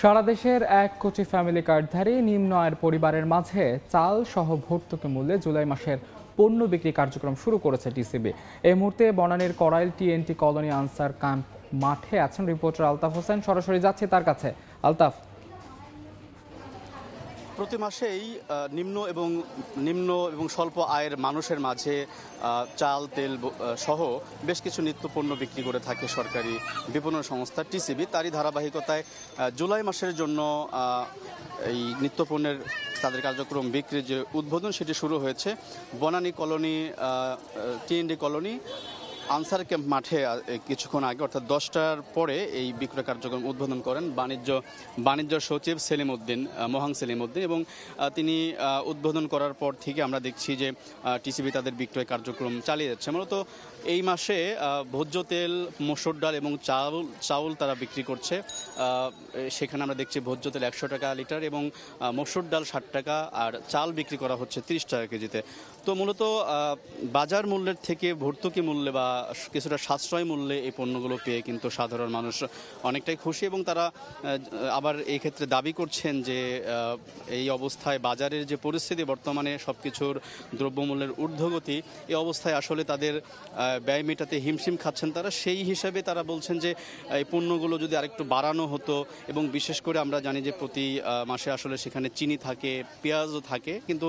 সারা দেশের ১ কোটি ফ্যামিলি কার্ডধারী নিম্ন আয়ের পরিবারের মাঝে চাল সহ ভর্তুকি মূল্যে জুলাই মাসের পণ্য বিক্রি কার্যক্রম শুরু করেছে টিসিবি। এই মুহূর্তে বনানীর Korail TNT colony Ansar camp মাঠে আছেন রিপোর্টার আলতাফ হোসেন। সরাসরি যাচ্ছে তার কাছে। আলতাফ, প্রতি মাসেই নিম্ন এবং স্বল্প আয়ের মানুষের মাঝে চাল, তেল সহ বেশ কিছু নিত্যপণ্য বিক্রি করে থাকে সরকারি বিপণন সংস্থা টিসিবি। তারই ধারাবাহিকতায় জুলাই মাসের জন্য এই নিত্যপণ্যের তাদের কার্যক্রম বিক্রির যে উদ্বোধন সেটি শুরু হয়েছে Banani colony TND colony Ansar camp মাঠে কিছুক্ষণ আগে, অর্থাৎ 10টার পরে এই বিক্রয় কার্যক্রম উদ্বোধন করেন বাণিজ্য সচিব মহাং সেলিম উদ্দিন। এবং তিনি উদ্বোধন করার পর থেকে আমরা দেখছি যে টিসিবি তাদের বিক্রয় কার্যক্রম চালিয়ে যাচ্ছে। মূলত এই মাসে ভোজ্য তেল, মসুর ডাল এবং চাউল তারা বিক্রি করছে। সেখানে আমরা দেখছি ভোজ্য তেল 100 টাকা লিটার এবং মসুর ডাল 60 টাকা, আর চাল বিক্রি করা হচ্ছে 30 টাকা কেজিতে। তো মূলত বাজার মূল্যের থেকে ভর্তুকি মূল্যে বা কিছুটা সাশ্রয় মূল্যে এই পণ্যগুলো পেয়ে কিন্তু সাধারণ মানুষ অনেকটাই খুশি। এবং তারা আবার এই ক্ষেত্রে দাবি করছেন যে এই অবস্থায় বাজারের যে পরিস্থিতি, বর্তমানে সব কিছুর দ্রব্যমূল্যের ঊর্ধ্বগতি, এই অবস্থায় আসলে তাদের ব্যয় মেটাতে হিমশিম খাচ্ছেন তারা। সেই হিসাবে তারা বলছেন যে এই পণ্যগুলো যদি আরেকটু বাড়ানো হতো, এবং বিশেষ করে আমরা জানি যে প্রতি মাসে আসলে সেখানে চিনি থাকে, পেঁয়াজও থাকে, কিন্তু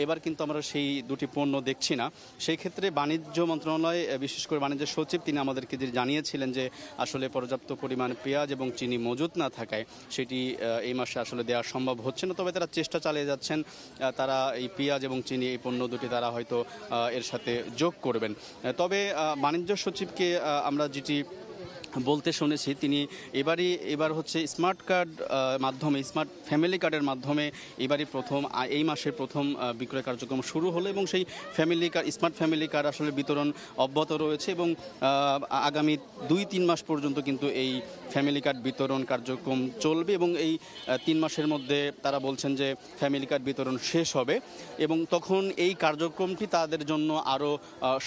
এবার কিন্তু আমরা সেই দুটি পণ্য দেখছি না। সেই ক্ষেত্রে বাণিজ্য মন্ত্রণালয়, বিশেষ করে বাণিজ্য সচিব, তিনি আমাদেরকে যে জানিয়েছিলেন যে আসলে পর্যাপ্ত পরিমাণ পেঁয়াজ এবং চিনি মজুত না থাকায় সেটি এই মাসে আসলে দেওয়া সম্ভব হচ্ছে না। তবে তারা চেষ্টা চালিয়ে যাচ্ছেন, তারা এই পেঁয়াজ এবং চিনি এই পণ্য দুটি তারা হয়তো এর সাথে যোগ করবেন। তবে বাণিজ্য সচিবকে আমরা যেটি বলতে শুনেছি, তিনি এবার হচ্ছে স্মার্ট ফ্যামিলি কার্ডের মাধ্যমে এই মাসের প্রথম বিক্রয় কার্যক্রম শুরু হলো, এবং সেই স্মার্ট ফ্যামিলি কার্ড আসলে বিতরণ অব্যাহত রয়েছে এবং আগামী 2-3 মাস পর্যন্ত কিন্তু এই ফ্যামিলি কার্ড বিতরণ কার্যক্রম চলবে। এবং এই 3 মাসের মধ্যে তারা বলছেন যে ফ্যামিলি কার্ড বিতরণ শেষ হবে, এবং তখন এই কার্যক্রমটি তাদের জন্য আরও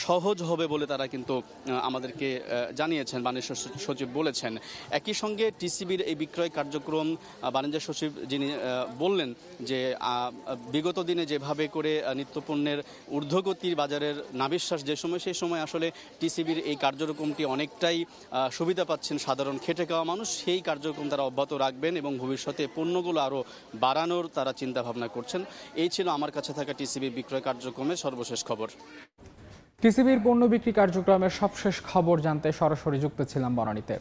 সহজ হবে বলে তারা কিন্তু আমাদেরকে জানিয়েছেন, বাণিজ্য সচিব বলেছেন। একই সঙ্গে টিসিবির এই বিক্রয় কার্যক্রম বাণিজ্য সচিব যিনি বললেন যে বিগত দিনে যেভাবে করে নিত্যপণ্যের ঊর্ধ্বগতির বাজারের নাভিশ্বাস সেই সময় আসলে টিসিবির এই কার্যক্রমটি অনেকটাই সুবিধা পাচ্ছেন সাধারণ খেটে খাওয়া মানুষ। সেই কার্যক্রম তারা অব্যাহত রাখবেন এবং ভবিষ্যতে পণ্যগুলো আরও বাড়ানোর তারা চিন্তা ভাবনা করছেন। এই ছিল আমার কাছে থাকা টিসিবির বিক্রয় কার্যক্রমের সর্বশেষ খবর। টিসিবির পণ্য বিক্রি কার্যক্রমের সবশেষ খবর জানতে সরাসরি যুক্ত ছিলাম বনানীতে।